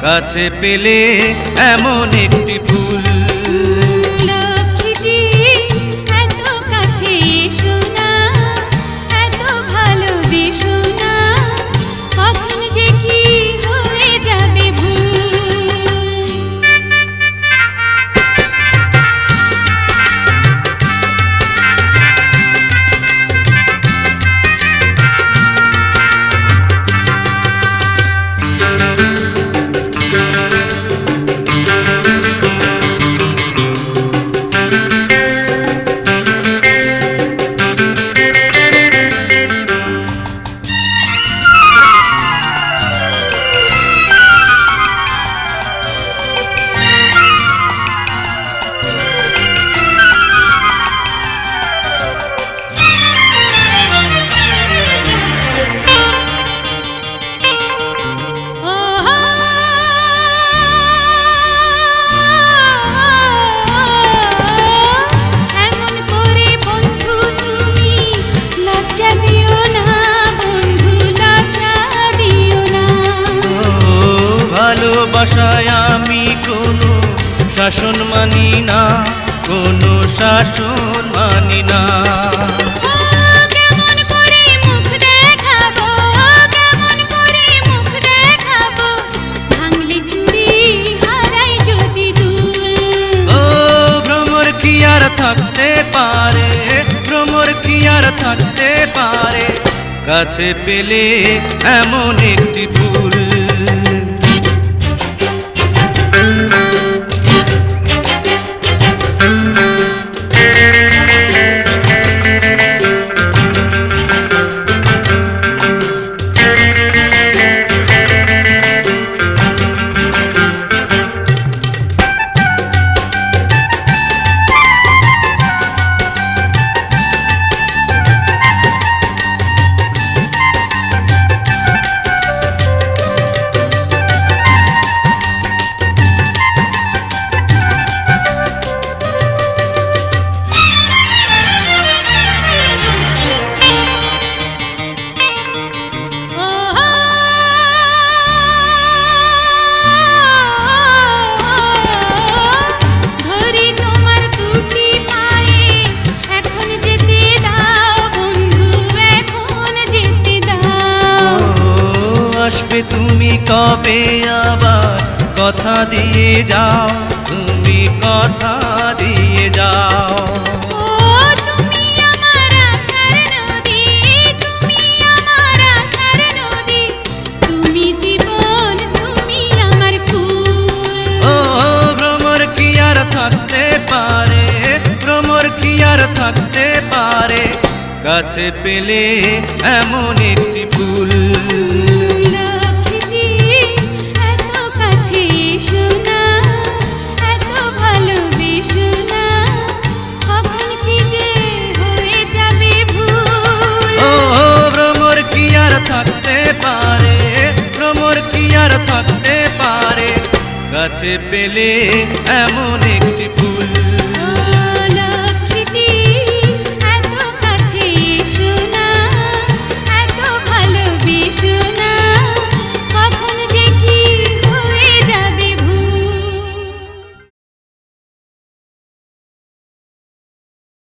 কাছে পেলে এমন একটি ফুল। লক্ষ্মীটি এত কাছে এসো না, এত ভালোবেসো না, কখন যে কি হয়ে যাবে ভুল। ভালোবাসায় আমি কোনো শাসন মানি না, কোনো শাসন মানি না। কেমন করে মুখ দেখাবো, কেমন করে মুখ দেখাবো, ভাঙলে চুড়ি হারাই যদি দুল। ও ভ্রমর কি আর থাকতে পারে, ভ্রমর কি আর থাকতে পারে, কাছে পেলে এমন একটি ফুল। তুমি কবে আবার কথা দিয়ে যাও, তুমি কথা দিয়ে যাও। তুমি আমার আশার নদী, তুমি আমার আশার নদী, তুমি জীবন, তুমি আমার কুল। ও ভ্রমর কি আর থাকতে পারে, ভ্রমর কি আর থাকতে পারে, কাছে পেলে এমন একটি ফুল। কাছে পেলে এমন একটি ফুল।